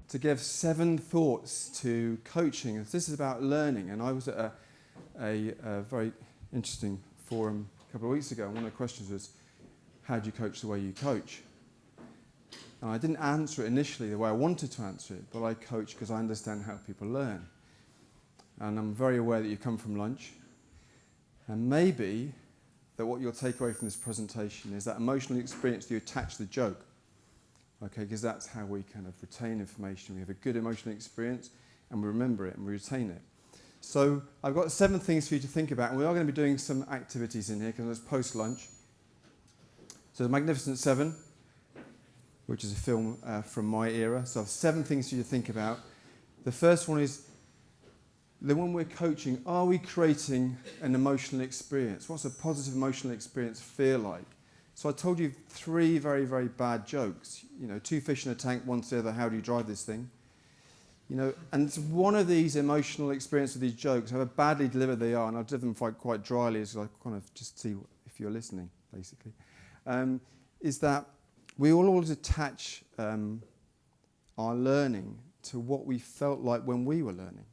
to give 7 thoughts to coaching. This is about learning, and I was at a very interesting forum a couple of weeks ago, and one of the questions was, how do you coach the way you coach? And I didn't answer it initially the way I wanted to answer it, but I coach because I understand how people learn. And I'm very aware that you come from lunch, and maybe that what you'll take away from this presentation is that emotional experience that you attach to the joke. Okay, because that's how we kind of retain information. We have a good emotional experience, and we remember it, and we retain it. So I've got 7 things for you to think about, and we are going to be doing some activities in here, because it's post-lunch. So The Magnificent Seven, which is a film from my era. So I have 7 things for you to think about. The first one is, that when we're coaching, are we creating an emotional experience? What's a positive emotional experience feel like? So I told you 3 very, very bad jokes. 2 fish in a tank, one to the other, how do you drive this thing? And it's one of these emotional experiences with these jokes, however badly delivered they are, and I've delivered them quite dryly, so I kind of just see if you're listening, basically, is that we all always attach our learning to what we felt like when we were learning.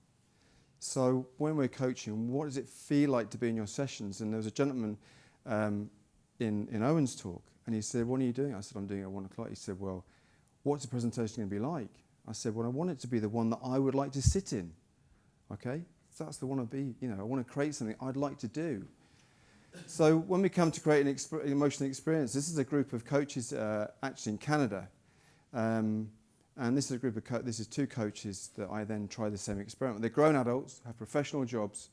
So when we're coaching, what does it feel like to be in your sessions? And there was a gentleman in Owen's talk, and he said, what are you doing? I said, I'm doing it at 1 o'clock. He said, well, what's the presentation going to be like? I said, well, I want it to be the one that I would like to sit in. Okay? So that's the one to be, I want to create something I'd like to do. So when we come to create an emotional experience, this is a group of coaches actually in Canada. And this is a group of this is 2 coaches that I then try the same experiment. They're grown adults, have professional jobs,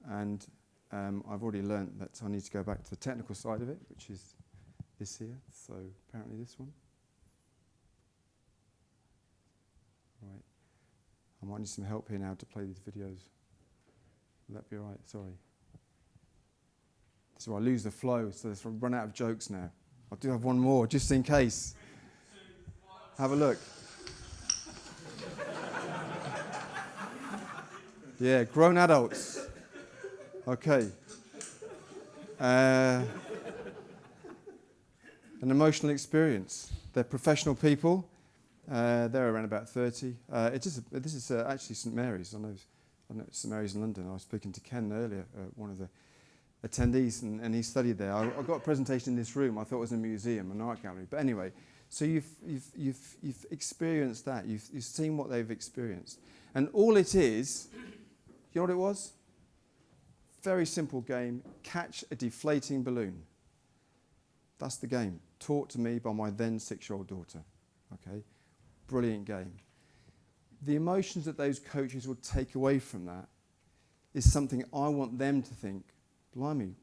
and I've already learnt that I need to go back to the technical side of it, which is this here. So apparently this one. Right. I might need some help here now to play these videos. Will that be all right? Sorry. So I lose the flow, so let's run out of jokes now. I do have one more, just in case. Have a look. Yeah, grown adults. Okay. An emotional experience. They're professional people. They're around about 30. This is actually St Mary's. I know St Mary's in London. I was speaking to Ken earlier, one of the attendees, and he studied there. I got a presentation in this room. I thought it was a museum, an art gallery. But anyway, so you've experienced that. You've seen what they've experienced, and all it is, you know what it was? Very simple game. Catch a deflating balloon. That's the game. Taught to me by my then 6-year-old daughter. Okay, brilliant game. The emotions that those coaches would take away from that is something I want them to think, blimey,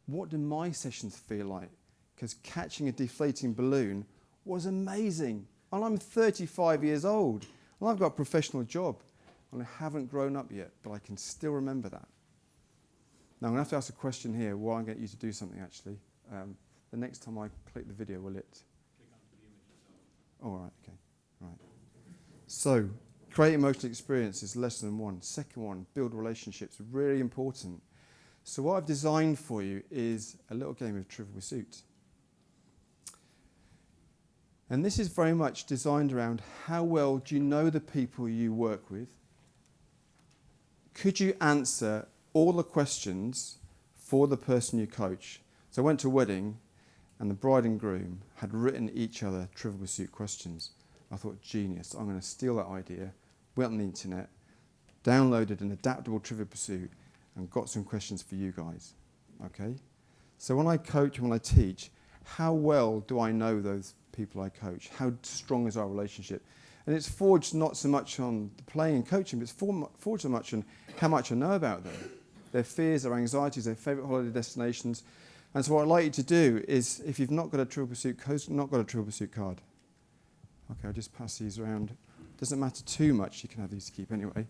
what do my sessions feel like? Because catching a deflating balloon was amazing. And I'm 35 years old, and I've got a professional job, and I haven't grown up yet, but I can still remember that. Now, I'm going to have to ask a question here while I get you to do something, actually. The next time I click the video, will it? Click onto the image yourself. All right, okay. Right. So, create emotional experiences, lesson 1. Second one, build relationships, really important. So what I've designed for you is a little game of Trivial Pursuit. And this is very much designed around how well do you know the people you work with? Could you answer all the questions for the person you coach? So I went to a wedding, and the bride and groom had written each other Trivial Pursuit questions. I thought, genius, I'm going to steal that idea, went on the internet, downloaded an adaptable Trivial Pursuit, and got some questions for you guys. Okay? So when I coach and when I teach, how well do I know those people I coach? How strong is our relationship? And it's forged not so much on the playing and coaching, but it's forged so much on how much I know about them, their fears, their anxieties, their favourite holiday destinations. And so what I'd like you to do is, if you've not got a Trivial Pursuit card, okay, I'll just pass these around. Doesn't matter too much, you can have these to keep anyway.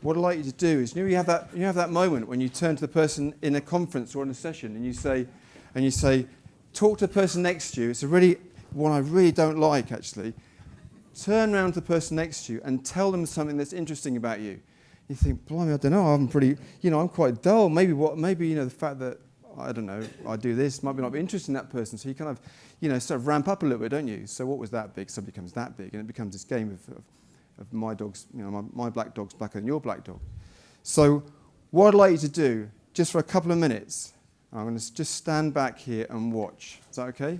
What I'd like you to do is, you have that moment when you turn to the person in a conference or in a session, and you say, talk to the person next to you. It's one I really don't like, actually. Turn around to the person next to you and tell them something that's interesting about you. You think, blimey, I don't know, I'm quite dull. Maybe the fact that I don't know, I do this, might not be interested in that person. So you kind of, sort of ramp up a little bit, don't you? So what was that big? So it becomes that big, and it becomes this game of my dog's, my black dog's blacker than your black dog. So what I'd like you to do, just for a couple of minutes, I'm going to just stand back here and watch. Is that okay?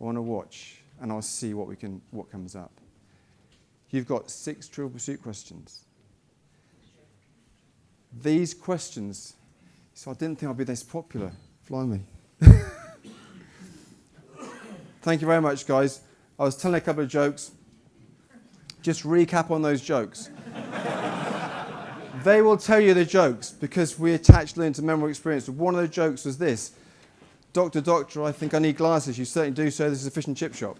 I want to watch, and I'll see what comes up. You've got 6 Trivial Pursuit questions. These questions, so I didn't think I'd be this popular. Fly me. Thank you very much, guys. I was telling a couple of jokes. Just recap on those jokes. They will tell you the jokes because we attach learning to memory experience. One of the jokes was this. Doctor, I think I need glasses. You certainly do, so this is a fish and chip shop.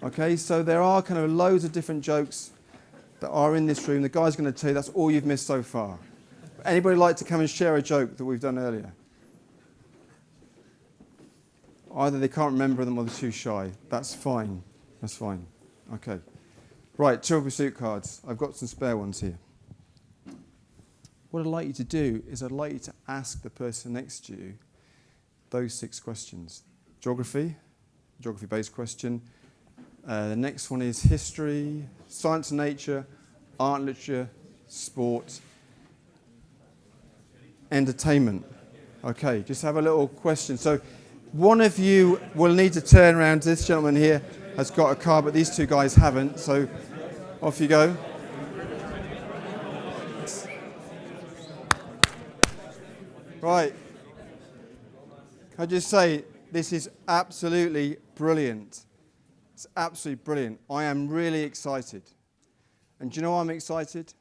Okay, so there are kind of loads of different jokes that are in this room. The guy's going to tell you that's all you've missed so far. Anybody like to come and share a joke that we've done earlier? Either they can't remember them or they're too shy. That's fine. That's fine. Okay. Right, Trivial Pursuit cards. I've got some spare ones here. What I'd like you to do is I'd like you to ask the person next to you those 6 questions. Geography-based question. The next one is history, science and nature, art and literature, sport, entertainment. Okay, just have a little question. So one of you will need to turn around. This gentleman here has got a card, but these 2 guys haven't. So off you go. Right. Can I just say, this is absolutely brilliant. It's absolutely brilliant. I am really excited. And do you know why I'm excited?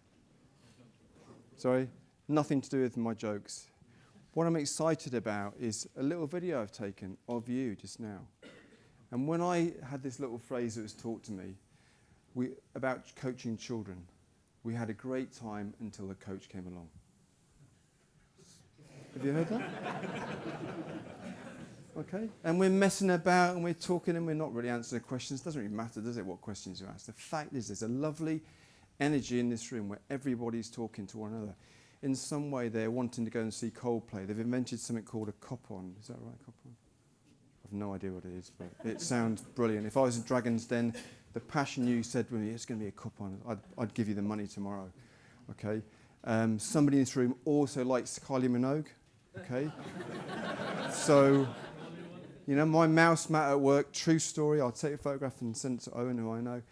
Sorry? Nothing to do with my jokes. What I'm excited about is a little video I've taken of you just now. And when I had this little phrase that was taught to me about coaching children, we had a great time until the coach came along. Have you heard that? Okay. And we're messing about and we're talking and we're not really answering questions. It doesn't really matter, does it, what questions you ask? The fact is there's a lovely energy in this room where everybody's talking to one another. In some way, they're wanting to go and see Coldplay. They've invented something called a cop-on. Is that right, cop-on? I've no idea what it is, but it sounds brilliant. If I was in Dragon's Den, the passion you said to me, it's going to be a cop-on, I'd give you the money tomorrow. Okay. Somebody in this room also likes Kylie Minogue. Okay. So, my mouse mat at work, true story, I'll take a photograph and send it to Owen, who I know,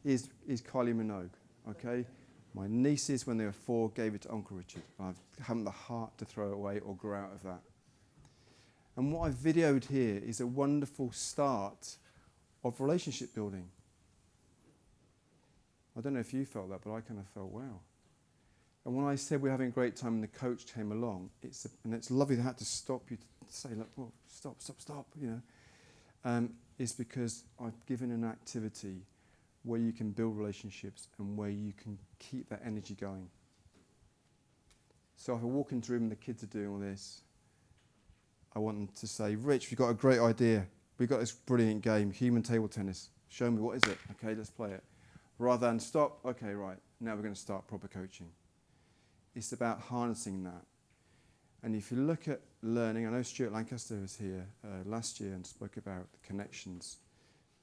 is Kylie Minogue. Okay. My nieces, when they were 4, gave it to Uncle Richard. I haven't the heart to throw it away or grow out of that. And what I've videoed here is a wonderful start of relationship building. I don't know if you felt that, but I kind of felt, wow. And when I said we're having a great time and the coach came along, and it's lovely to have to stop you to say, look, well, stop, is because I've given an activity where you can build relationships and where you can keep that energy going. So if I walk into a room and the kids are doing all this, I want them to say, Rich, we've got a great idea. We've got this brilliant game, human table tennis. Show me, what is it? Okay, let's play it. Rather than stop, okay, right, now we're going to start proper coaching. It's about harnessing that. And if you look at learning, I know Stuart Lancaster was here last year and spoke about the connections.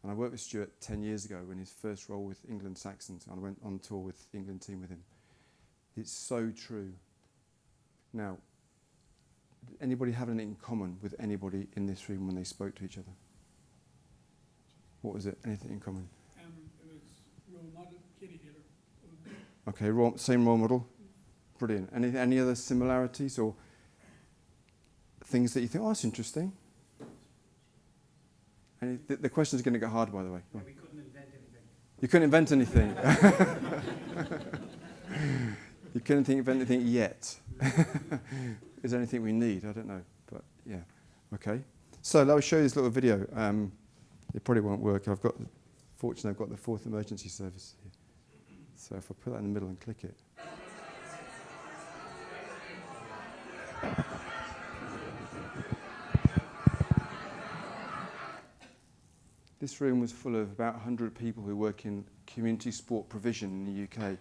And I worked with Stuart 10 years ago in his first role with England Saxons. And I went on tour with the England team with him. It's so true. Now, did anybody have anything in common with anybody in this room when they spoke to each other? What was it? Anything in common? It was role model, kitty hitter. Okay, same role model. Brilliant. Any other similarities or things that you think, oh, that's interesting? The question is going to get harder, by the way. Yeah, we couldn't invent anything. You couldn't invent anything. You couldn't invent anything yet. Is there anything we need? I don't know. But yeah. Okay. So let me show you this little video. It probably won't work. Fortunately, I've got the 4th emergency service here. So if I put that in the middle and click it. This room was full of about 100 people who work in community sport provision in the UK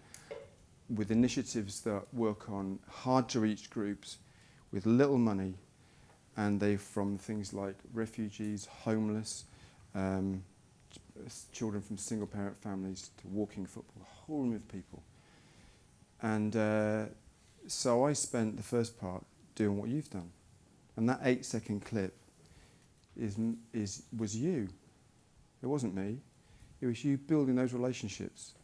with initiatives that work on hard-to-reach groups with little money and they're from things like refugees, homeless, children from single-parent families to walking football, a whole room of people. And so I spent the first part doing what you've done. And that 8-second clip was you. It wasn't me. It was you building those relationships.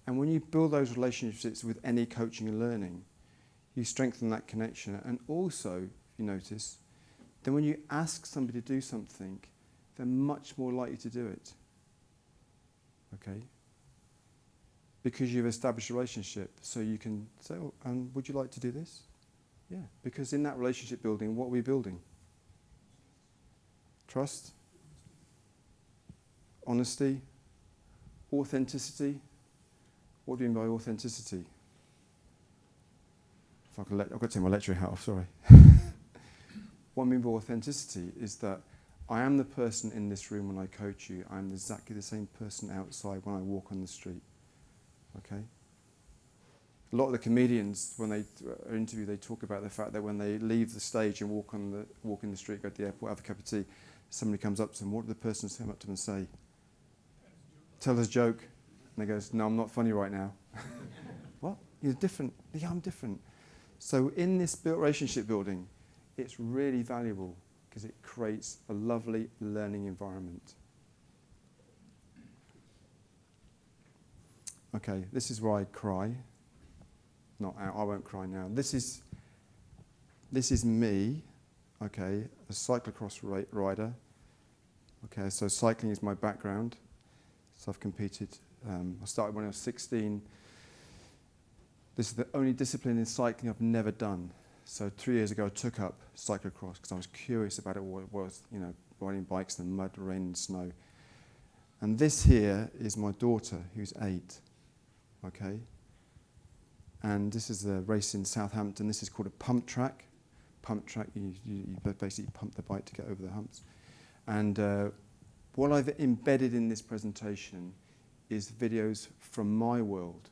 And when you build those relationships with any coaching and learning, you strengthen that connection. And also, if you notice, then when you ask somebody to do something, they're much more likely to do it. Okay? Because you've established a relationship, so you can say, oh, would you like to do this? Yeah, because in that relationship building, what are we building? Trust, honesty, authenticity. What do you mean by authenticity? If I could I've got to take my lecturing hat off, sorry. What I mean by authenticity is that I am the person in this room when I coach you. I'm exactly the same person outside when I walk on the street. Okay? A lot of the comedians, when they are interviewed, they talk about the fact that when they leave the stage and walk in the street, go to the airport, have a cup of tea, somebody comes up to them. What do the person come up to them and say? Tell us a joke. And they goes, no, I'm not funny right now. What? You're different. Yeah, I'm different. So in this relationship building, it's really valuable because it creates a lovely learning environment. Okay, this is where I cry. Not out, I won't cry now. This is me, okay, a cyclocross rider. Okay, so cycling is my background. So I've competed. I started when I was 16. This is the only discipline in cycling I've never done. So 3 years ago I took up cyclocross because I was curious about it, what it was, riding bikes in the mud, rain and snow. And this here is my daughter, who's 8, okay? And this is a race in Southampton. This is called a pump track. Pump track, you basically pump the bike to get over the humps. And what I've embedded in this presentation is videos from my world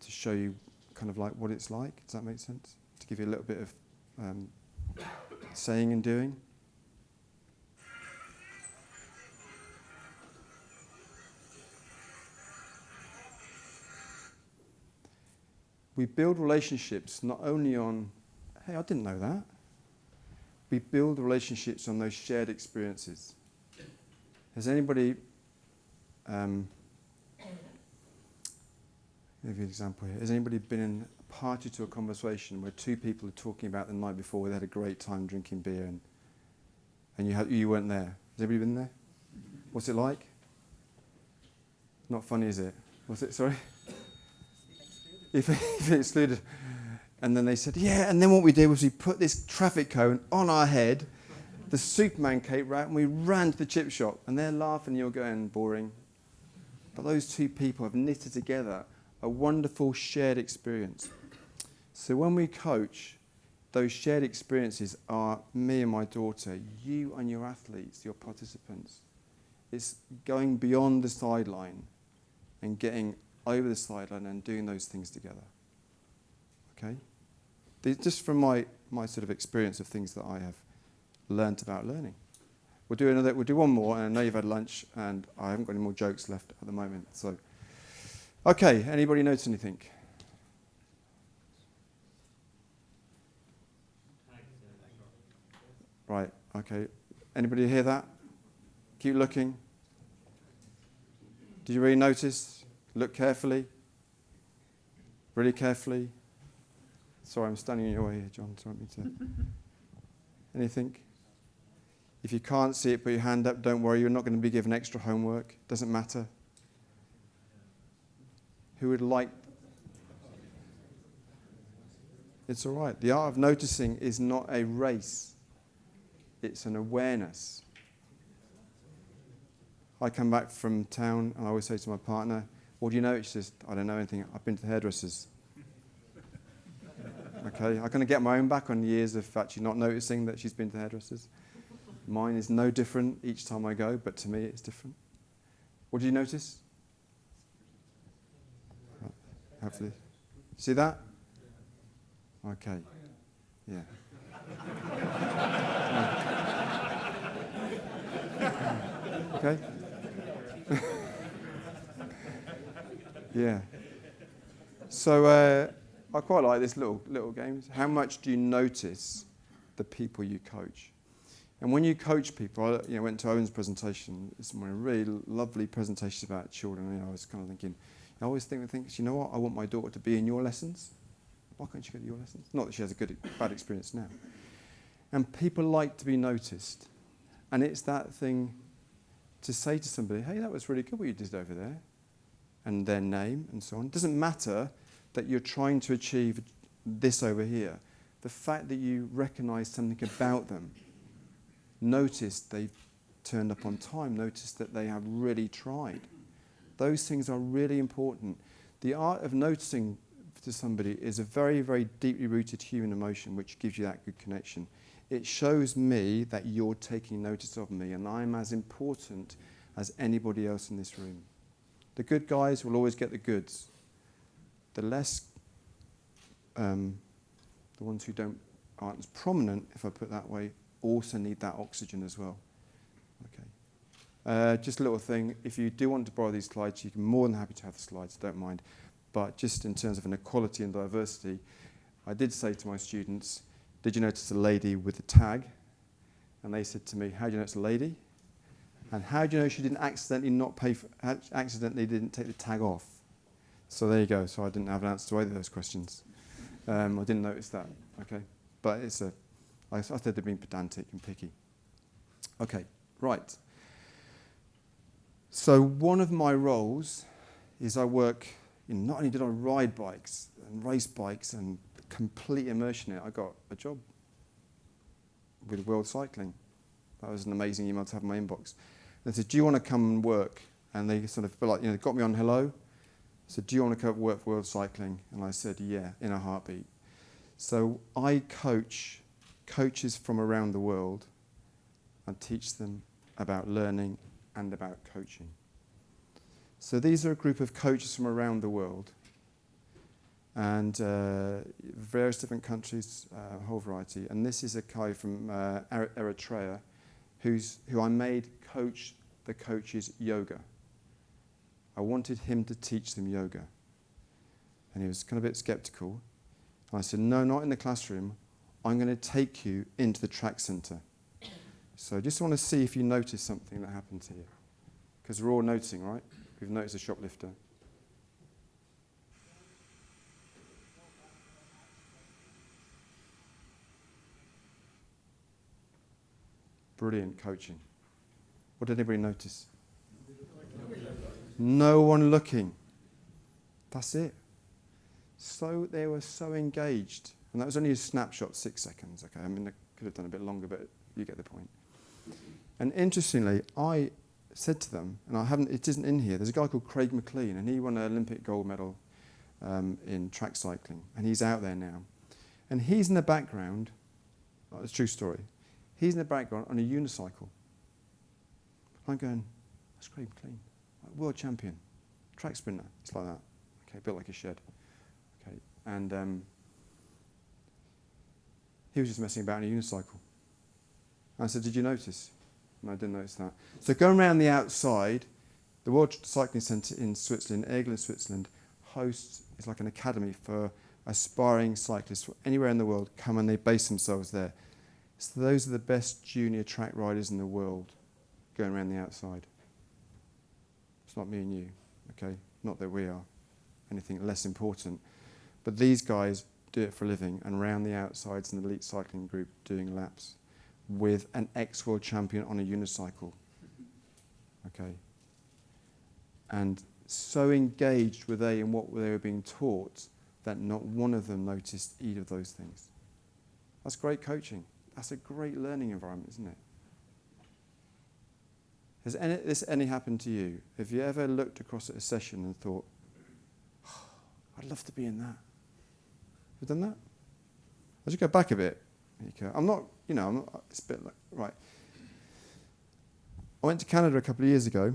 to show you kind of like what it's like. Does that make sense? To give you a little bit of saying and doing. We build relationships not only on, hey, I didn't know that. We build relationships on those shared experiences. Has anybody, give you an example here. Has anybody been in a party to a conversation where 2 people are talking about the night before, they had a great time drinking beer and you weren't there? Has anybody been there? What's it like? Not funny, is it? What's it, sorry? If excluded. And then they said, yeah, and then what we did was we put this traffic cone on our head, the Superman cape, right, and we ran to the chip shop. And they're laughing, you're going, boring. But those 2 people have knitted together a wonderful shared experience. So when we coach, those shared experiences are me and my daughter, you and your athletes, your participants. It's going beyond the sideline and getting over the sideline and doing those things together. Okay? Just from my sort of experience of things that I have learnt about learning. We'll do one more, and I know you've had lunch, and I haven't got any more jokes left at the moment. So, okay, anybody notice anything? Right, okay. Anybody hear that? Keep looking. Did you really notice? Look carefully. Really carefully. Sorry, I'm standing in your way here, John. Do you want me to? Anything? If you can't see it, put your hand up. Don't worry, you're not going to be given extra homework. Doesn't matter. Who would like? It's all right. The art of noticing is not a race. It's an awareness. I come back from town and I always say to my partner, what do you know? She says, I don't know anything. I've been to hairdressers. Okay, I'm going to get my own back on years of actually not noticing that she's been to hairdressers. Mine is no different each time I go, but to me it's different. What do you notice? Hopefully. See that? Okay. Yeah. Okay? Yeah. So I quite like this little games. How much do you notice the people you coach? And when you coach people, I went to Owen's presentation this morning, really lovely presentations about children. I was kind of thinking, I always think, you know what, I want my daughter to be in your lessons. Why can't she go to your lessons? Not that she has a bad experience now. And people like to be noticed. And it's that thing to say to somebody, hey, that was really good what you did over there. And their name and so on. It doesn't matter that you're trying to achieve this over here. The fact that you recognise something about them, notice they've turned up on time, notice that they have really tried. Those things are really important. The art of noticing to somebody is a very, very deeply rooted human emotion which gives you that good connection. It shows me that you're taking notice of me and I'm as important as anybody else in this room. The good guys will always get the goods. The less, the ones who aren't as prominent, if I put it that way, also need that oxygen as well. Okay. Just a little thing, if you do want to borrow these slides, you can more than happy to have the slides, don't mind. But just in terms of inequality and diversity, I did say to my students, did you notice a lady with a tag? And they said to me, how do you know it's a lady? And how do you know she didn't accidentally didn't take the tag off? So there you go. So I didn't have an answer to either of those questions. I didn't notice that. Okay, but I started being pedantic and picky. Okay, right. So one of my roles is I work in, not only did I ride bikes and race bikes and complete immersion in it, I got a job with World Cycling. That was an amazing email to have in my inbox. They said, do you want to come and work? And they sort of got me on hello. Said, do you want to come work for World Cycling? And I said, yeah, in a heartbeat. So I coach coaches from around the world and teach them about learning and about coaching. So these are a group of coaches from around the world and various different countries, a whole variety. And this is a guy from Eritrea who I made coach the coaches yoga. I wanted him to teach them yoga. And he was kind of a bit skeptical. And I said, no, not in the classroom. I'm going to take you into the track centre. So I just want to see if you notice something that happened here. Because we're all noticing, right? We've noticed a shoplifter. Brilliant coaching. What did anybody notice? No one looking. That's it. So they were so engaged. And that was only a snapshot, 6 seconds. Okay, I mean, I could have done a bit longer, but you get the point. And interestingly, I said to them, and it isn't in here, there's a guy called Craig McLean, and he won an Olympic gold medal in track cycling, and he's out there now. And he's in the background, it's a true story, he's in the background on a unicycle. I'm going, that's Craig McLean, world champion, track sprinter, it's like that. Okay, built like a shed. Okay, and he was just messing about on a unicycle. And I said, did you notice? No, I didn't notice that. So going around the outside, the World Cycling Centre in Switzerland, Eglen, Switzerland, hosts, it's like an academy for aspiring cyclists from anywhere in the world, come and they base themselves there. So those are the best junior track riders in the world going around the outside. It's not me and you, okay? Not that we are anything less important. But these guys do it for a living and round the outsides in the elite cycling group doing laps with an ex-world champion on a unicycle. Okay. And so engaged were they in what they were being taught that not one of them noticed either of those things. That's great coaching. That's a great learning environment, isn't it? Has this any happened to you? Have you ever looked across at a session and thought, oh, I'd love to be in that? Have you done that? I'll just go back a bit. I'm not, it's a bit like, right. I went to Canada a couple of years ago,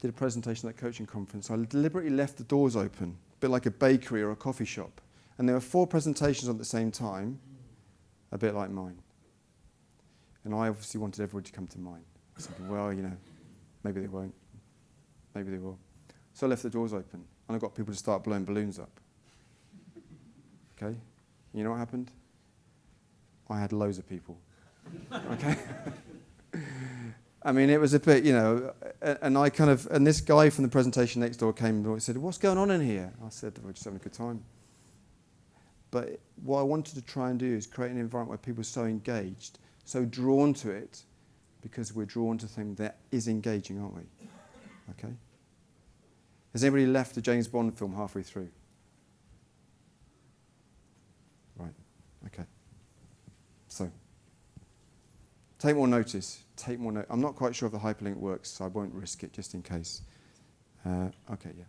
did a presentation at that coaching conference. I deliberately left the doors open, a bit like a bakery or a coffee shop. And there were 4 presentations at the same time, a bit like mine. And I obviously wanted everybody to come to mine. I was thinking, well, maybe they won't. Maybe they will. So I left the doors open, and I got people to start blowing balloons up. Okay? You know what happened? I had loads of people. Okay? I mean, it was a bit, and this guy from the presentation next door came and said, what's going on in here? I said, we're just having a good time. But what I wanted to try and do is create an environment where people are so engaged, so drawn to it, because we're drawn to things that is engaging, aren't we? Okay? Has anybody left a James Bond film halfway through? Right, okay. So, take more notice. Take more note. I'm not quite sure if the hyperlink works, so I won't risk it just in case. Okay, yeah,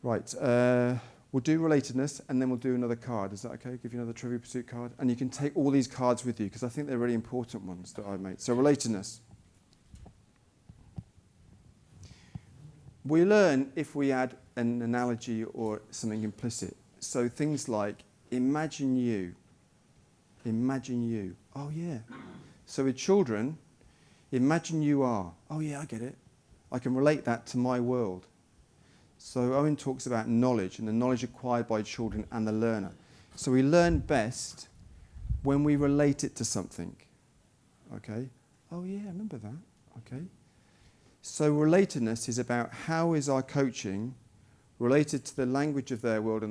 right. We'll do relatedness, and then we'll do another card. Is that okay? Give you another Trivial Pursuit card. And you can take all these cards with you, because I think they're really important ones that I've made. So relatedness. We learn if we add an analogy or something implicit. So things like, imagine you. Imagine you. Oh, yeah. So with children, imagine you are. Oh, yeah, I get it. I can relate that to my world. So Owen talks about knowledge and the knowledge acquired by children and the learner. So we learn best when we relate it to something. Okay? Oh, yeah, I remember that. Okay? So relatedness is about how is our coaching related to the language of their world,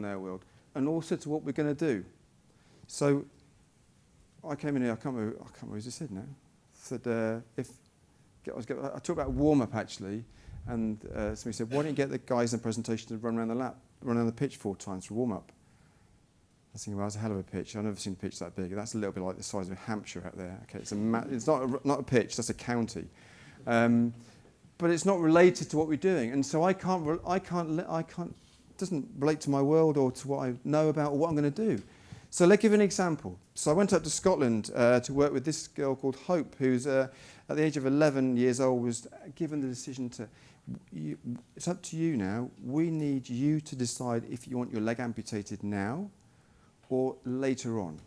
and also to what we're going to do. So I came in here, I can't remember what he said now. Said, I talked about warm-up actually, and somebody said, why don't you get the guys in the presentation to run around the pitch 4 times for warm-up? I was thinking, well, that's a hell of a pitch. I've never seen a pitch that big. That's a little bit like the size of Hampshire out there. Okay, it's not a pitch, that's a county. But it's not related to what we're doing, and so I can't. It doesn't relate to my world or to what I know about or what I'm going to do. So let's give an example. So I went up to Scotland to work with this girl called Hope, who's at the age of 11 years old, was given the decision to. It's up to you now. We need you to decide if you want your leg amputated now or later on.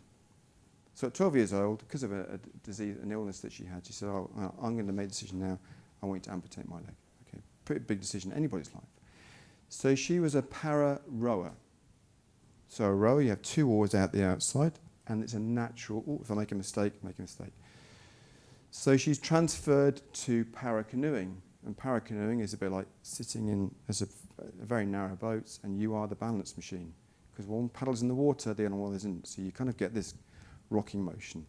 So at 12 years old, because of a disease, an illness that she had, she said, I'm going to make a decision now. I want you to amputate my leg. Okay, pretty big decision in anybody's life. So she was a para rower. So a rower, you have 2 oars out the outside, and it's a natural, if I make a mistake, make a mistake. So she's transferred to para canoeing. And para canoeing is a bit like sitting in as a very narrow boat, and you are the balance machine. Because one paddle's in the water, the other one isn't. So you kind of get this rocking motion.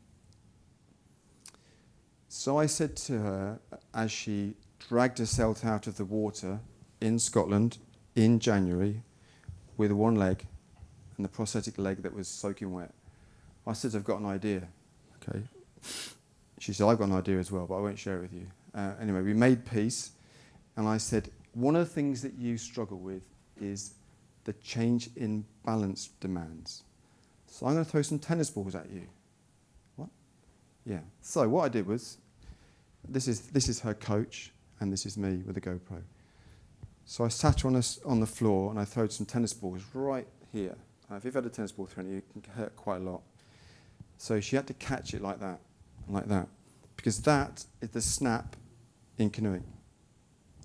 So I said to her, as she dragged herself out of the water in Scotland in January with one leg and the prosthetic leg that was soaking wet, I said, I've got an idea. Okay. She said, I've got an idea as well, but I won't share it with you. Anyway, we made peace, and I said, one of the things that you struggle with is the change in balance demands. So I'm going to throw some tennis balls at you. What? Yeah. So what I did was, this is her coach, and this is me with a GoPro. So I sat her on the floor, and I throwed some tennis balls right here. If you've had a tennis ball thrown at you, it can hurt quite a lot. So she had to catch it like that, because that is the snap in canoeing.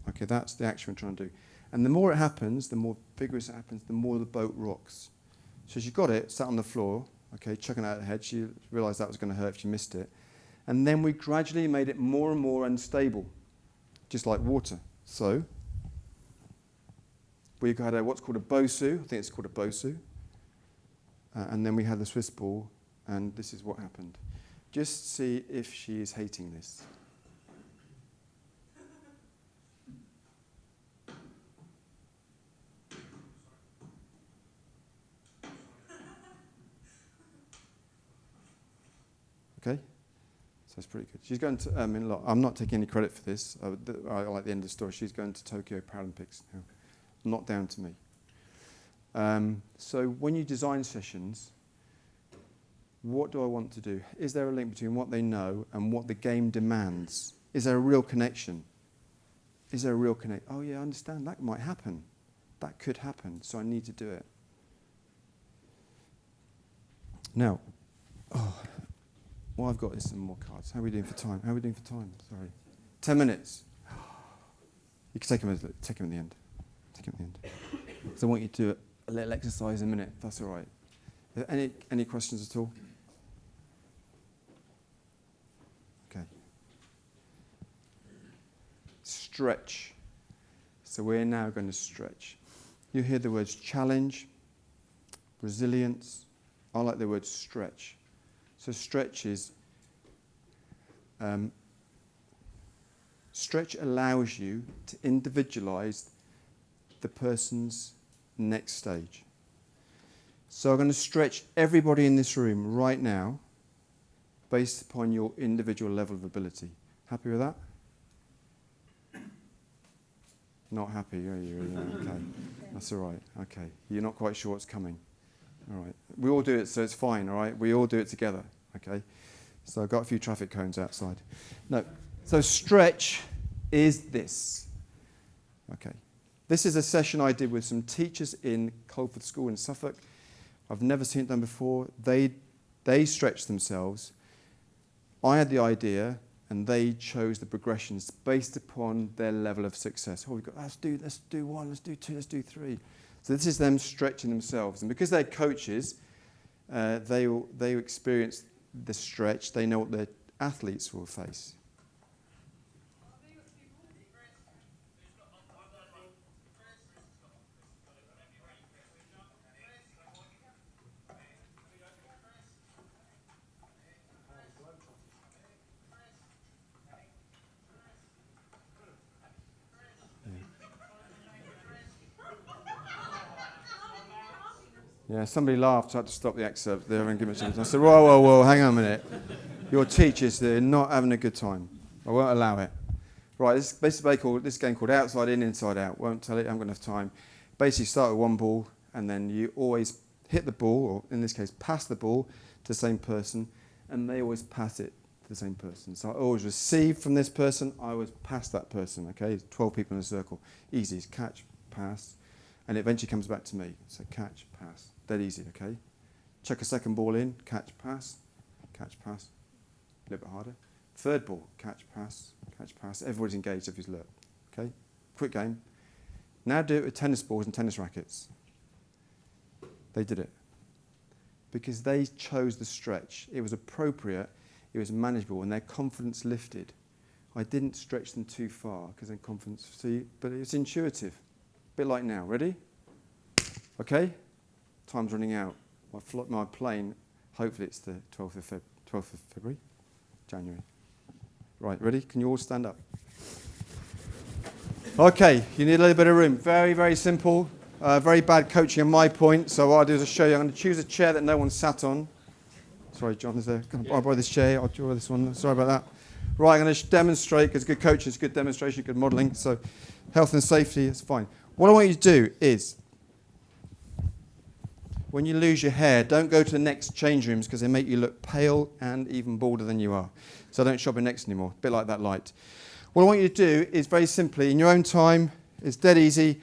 Okay, that's the action we're trying to do. And the more it happens, the more vigorous it happens, the more the boat rocks. So she got it, sat on the floor, okay, chucking it out her head. She realised that was going to hurt if she missed it. And then we gradually made it more and more unstable, just like water. So we had what's called a bosu. I think it's called a bosu. And then we had the Swiss ball, and this is what happened. Just see if she is hating this. Okay? So it's pretty good. She's going to, look, I'm not taking any credit for this. I like the end of the story. She's going to Tokyo Paralympics now. Not down to me. So when you design sessions, what do I want to do? Is there a link between what they know and what the game demands? Is there a real connection? Is there a real connection? Oh yeah, I understand. That might happen. That could happen, so I need to do it. Now, What I've got is some more cards. How are we doing for time? Sorry. 10 minutes. You can take them at the end. Take them at the end. So I want you to do a little exercise in a minute. That's all right. Are there any questions at all? Okay. Stretch. So we're now going to stretch. You hear the words challenge, resilience. I like the word stretch. So stretch is, stretch allows you to individualize the person's next stage. So I'm going to stretch everybody in this room right now based upon your individual level of ability. Happy with that? Not happy, are you? Yeah, okay. That's all right. Okay. You're not quite sure what's coming. All right. We all do it, so it's fine, all right? We all do it together, okay? So I've got a few traffic cones outside. No. So stretch is this. Okay. This is a session I did with some teachers in Colford School in Suffolk. I've never seen it done before. They stretched themselves. I had the idea, and they chose the progressions based upon their level of success. Oh, let's do 1, let's do 2, let's do 3. So this is them stretching themselves. And because they're coaches, they experience the stretch. They know what their athletes will face. Yeah, somebody laughed, so I had to stop the excerpt there and give it to them. I said, whoa, hang on a minute. Your teachers, they're not having a good time. I won't allow it. Right, this is basically this game called Outside In, Inside Out. Won't tell it, I haven't got enough time. Basically start with one ball, and then you always hit the ball, or in this case, pass the ball to the same person, and they always pass it to the same person. So I always receive from this person, I always pass that person, okay? 12 people in a circle. Easy, it's catch, pass, and it eventually comes back to me. So catch, pass. Dead easy, okay? Chuck a second ball in, catch, pass, a little bit harder. Third ball, catch, pass. Everybody's engaged if he's alert, okay? Quick game. Now do it with tennis balls and tennis rackets. They did it. Because they chose the stretch. It was appropriate, it was manageable, and their confidence lifted. I didn't stretch them too far, because then confidence, but it's intuitive. A bit like now, ready? Okay? Time's running out. My plane, hopefully it's the 12th of February, January. Right, ready? Can you all stand up? Okay, you need a little bit of room. Very, very simple. Very bad coaching on my point. So what I'll do is I'll show you. I'm going to choose a chair that no one sat on. Sorry, John, is there? I'll borrow this chair. I'll borrow this one. Sorry about that. Right, I'm going to demonstrate, because good coaching is good demonstration, good modelling. So health and safety is fine. What I want you to do is, when you lose your hair, don't go to the next change rooms, because they make you look pale and even balder than you are. So don't shop in next anymore. A bit like that light. What I want you to do is very simply, in your own time, it's dead easy.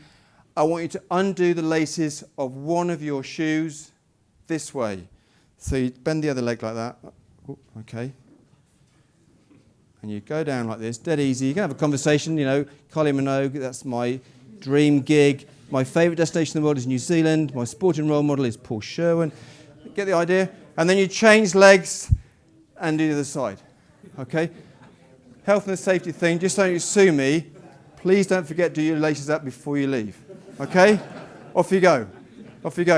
I want you to undo the laces of one of your shoes this way. So you bend the other leg like that. Oh, okay. And you go down like this, dead easy. You can have a conversation, Kylie Minogue, that's my dream gig. My favourite destination in the world is New Zealand. My sporting role model is Paul Sherwin. Get the idea? And then you change legs and do the other side. Okay? Health and safety thing, just don't you sue me. Please don't forget to do your laces up before you leave. Okay? Off you go.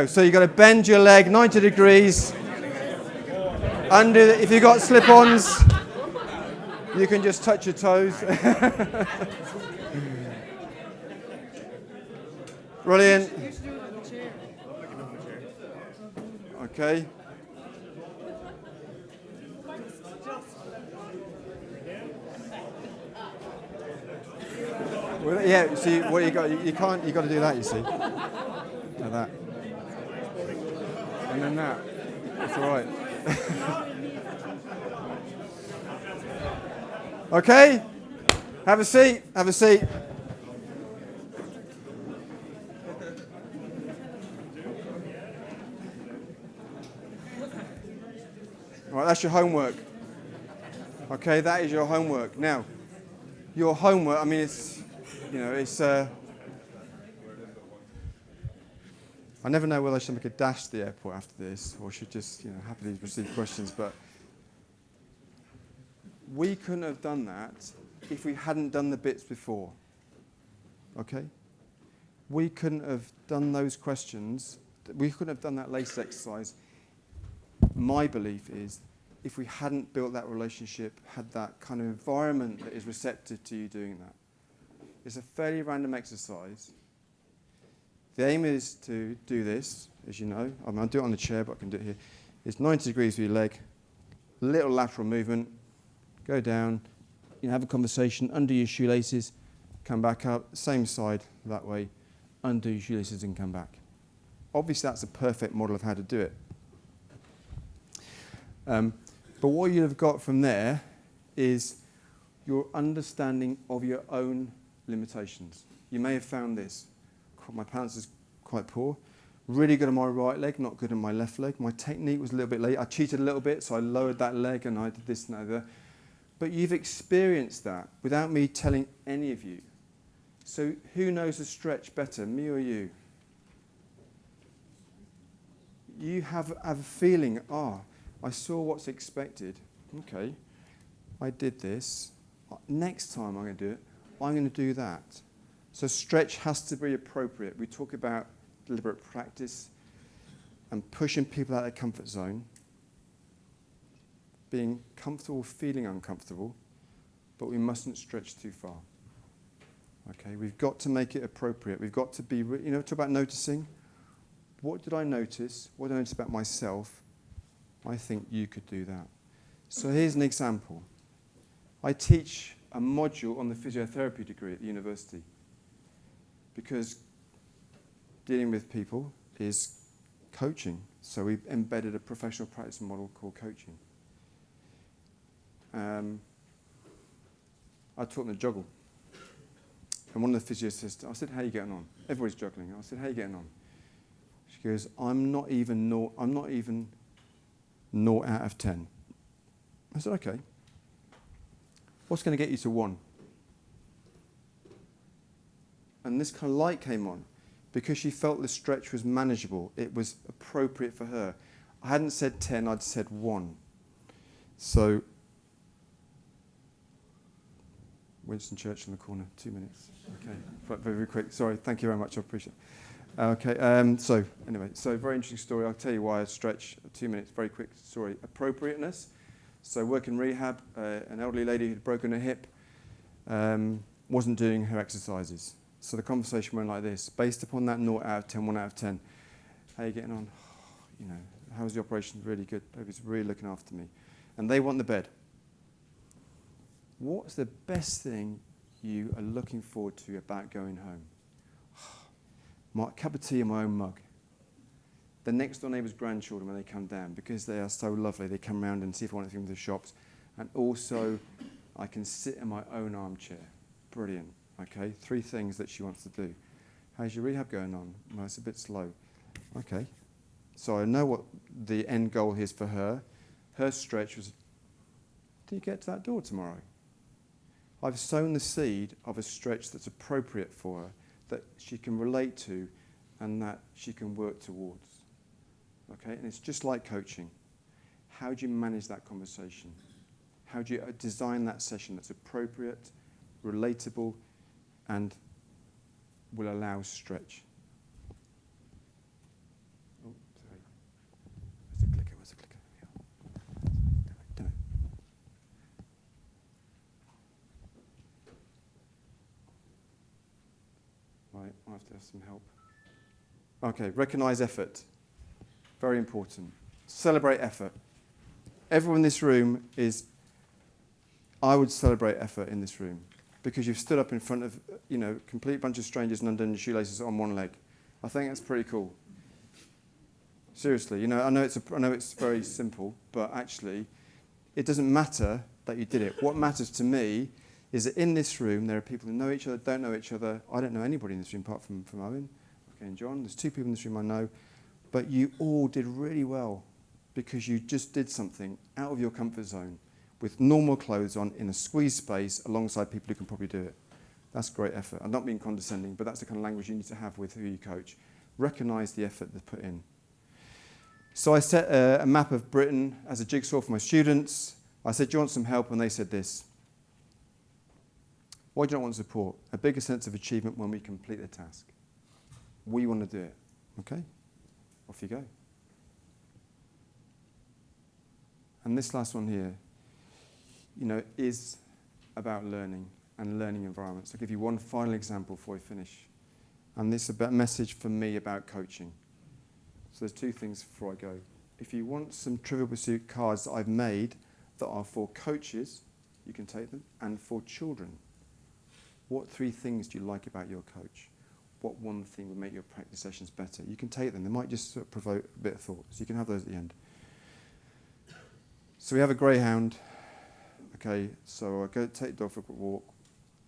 So you've got to bend your leg 90 degrees. Undo it. If you've got slip-ons, you can just touch your toes. Brilliant. Okay. Well, yeah, see what you got. You got to do that. You see, like that, and then that. That's all right. Okay. Have a seat. All right, that's your homework. Okay, that is your homework. Now, your homework, I mean, it's, I never know whether I should make a dash to the airport after this or should just, happily receive questions. But we couldn't have done that if we hadn't done the bits before. Okay? We couldn't have done those questions. We couldn't have done that LACE exercise. My belief is if we hadn't built that relationship, had that kind of environment that is receptive to you doing that. It's a fairly random exercise. The aim is to do this, as you know. I'll do it on the chair, but I can do it here. It's 90 degrees with your leg, little lateral movement, go down, have a conversation, undo your shoelaces, come back up, same side that way, undo your shoelaces and come back. Obviously, that's a perfect model of how to do it. But what you'd have got from there is your understanding of your own limitations. You may have found this. My balance is quite poor. Really good on my right leg, not good on my left leg. My technique was a little bit late. I cheated a little bit, so I lowered that leg and I did this and that. But you've experienced that without me telling any of you. So who knows the stretch better, me or you? You have a feeling, I saw what's expected. Okay, I did this. Next time I'm going to do it, I'm going to do that. So stretch has to be appropriate. We talk about deliberate practice and pushing people out of their comfort zone, being comfortable, feeling uncomfortable, but we mustn't stretch too far. Okay, we've got to make it appropriate. We've got to be, talk about noticing. What did I notice? What did I notice about myself? I think you could do that. So here's an example. I teach a module on the physiotherapy degree at the university because dealing with people is coaching. So we've embedded a professional practice model called coaching. I taught them to juggle. And one of the physios says, I said, how are you getting on? Everybody's juggling. I said, how are you getting on? She goes, I'm not even 0 out of 10. I said, okay. What's going to get you to 1? And this kind of light came on because she felt the stretch was manageable. It was appropriate for her. I hadn't said 10, I'd said 1. So, Winston Churchill in the corner, 2 minutes. Okay, very, very quick. Sorry, thank you very much, I appreciate it. Okay, so very interesting story. I'll tell you why I stretch. 2 minutes, very quick story. Appropriateness. So working rehab, an elderly lady who'd broken her hip wasn't doing her exercises. So the conversation went like this. Based upon that 0 out of 10, 1 out of 10, how are you getting on? How's the operation? Really good. Baby's really looking after me. And they want the bed. What's the best thing you are looking forward to about going home? My cup of tea in my own mug. The next door neighbour's grandchildren when they come down, because they are so lovely, they come round and see if I want anything from the shops. And also, I can sit in my own armchair. Brilliant. Okay, 3 things that she wants to do. How's your rehab going on? Well, it's a bit slow. Okay. So I know what the end goal is for her. Her stretch was, do you get to that door tomorrow? I've sown the seed of a stretch that's appropriate for her, that she can relate to and that she can work towards. Okay, and it's just like coaching. How do you manage that conversation? How do you design that session that's appropriate, relatable, and will allow stretch? Oh, sorry. Where's the clicker? Yeah. Don't know. Right, I have to have some help. Okay, recognise effort. Very important. Celebrate effort. Everyone in this room I would celebrate effort in this room because you've stood up in front of, complete bunch of strangers and undone your shoelaces on one leg. I think that's pretty cool. Seriously, I know it's very simple, but actually, it doesn't matter that you did it. What matters to me is that in this room, there are people who know each other, don't know each other. I don't know anybody in this room apart from Owen, okay, and John. There's 2 people in this room I know. But you all did really well because you just did something out of your comfort zone. with normal clothes on in a squeezed space alongside people who can probably do it. That's great effort. I'm not being condescending, but that's the kind of language you need to have with who you coach. Recognise the effort they put in. So I set a map of Britain as a jigsaw for my students. I said, do you want some help? And they said this. Why do you not want support? A bigger sense of achievement when we complete the task. We want to do it. Okay? Off you go. And this last one here, is about learning and learning environments. I'll give you one final example before I finish. And this is a message for me about coaching. So there's two things before I go. If you want some Trivial Pursuit cards that I've made that are for coaches, you can take them, and for children. What 3 things do you like about your coach? What one thing would make your practice sessions better? You can take them. They might just sort of provoke a bit of thought. So you can have those at the end. So we have a greyhound. Okay, so I go take the dog for a quick walk,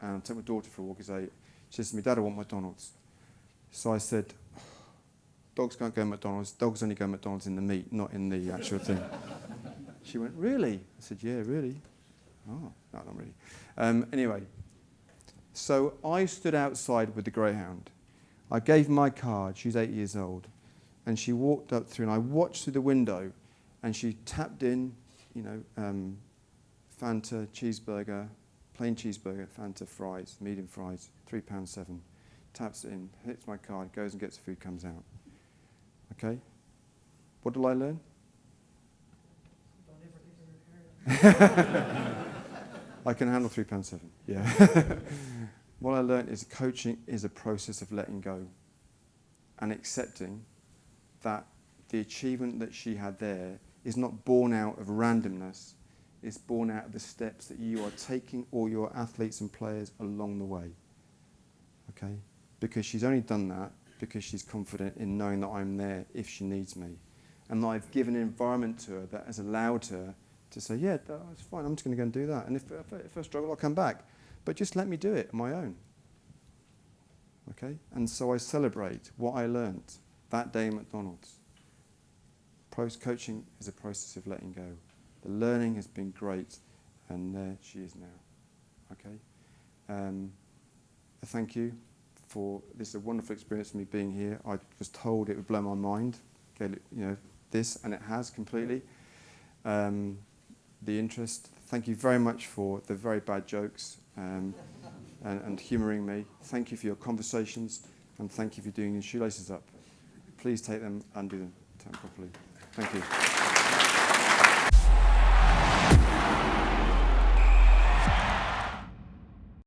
and take my daughter for a walk. She says to me, Dad, I want McDonald's. So I said, dogs can't go to McDonald's. Dogs only go to McDonald's in the meat, not in the actual thing. She went, really? I said, yeah, really. Oh, no, not really. Anyway, so I stood outside with the greyhound. I gave my card. She's 8 years old. And she walked up through, and I watched through the window, and she tapped in, Fanta cheeseburger, plain cheeseburger, Fanta fries, medium fries, £3.7. Taps it in, hits my card, goes and gets the food, comes out. Okay? What did I learn? Don't ever leave her. I can handle £3.7. Yeah. What I learned is coaching is a process of letting go and accepting that the achievement that she had there is not born out of randomness. It's born out of the steps that you are taking all your athletes and players along the way. Okay? Because she's only done that because she's confident in knowing that I'm there if she needs me. And I've given an environment to her that has allowed her to say, yeah, that's fine, I'm just going to go and do that. And if I struggle, I'll come back. But just let me do it on my own. Okay? And so I celebrate what I learned that day at McDonald's. Coaching is a process of letting go. The learning has been great, and there she is now. Okay? Thank you for this. Is a wonderful experience for me being here. I was told it would blow my mind, this, and it has completely. The interest. Thank you very much for the very bad jokes and humouring me. Thank you for your conversations, and thank you for doing your shoelaces up. Please take them and do them properly. Thank you.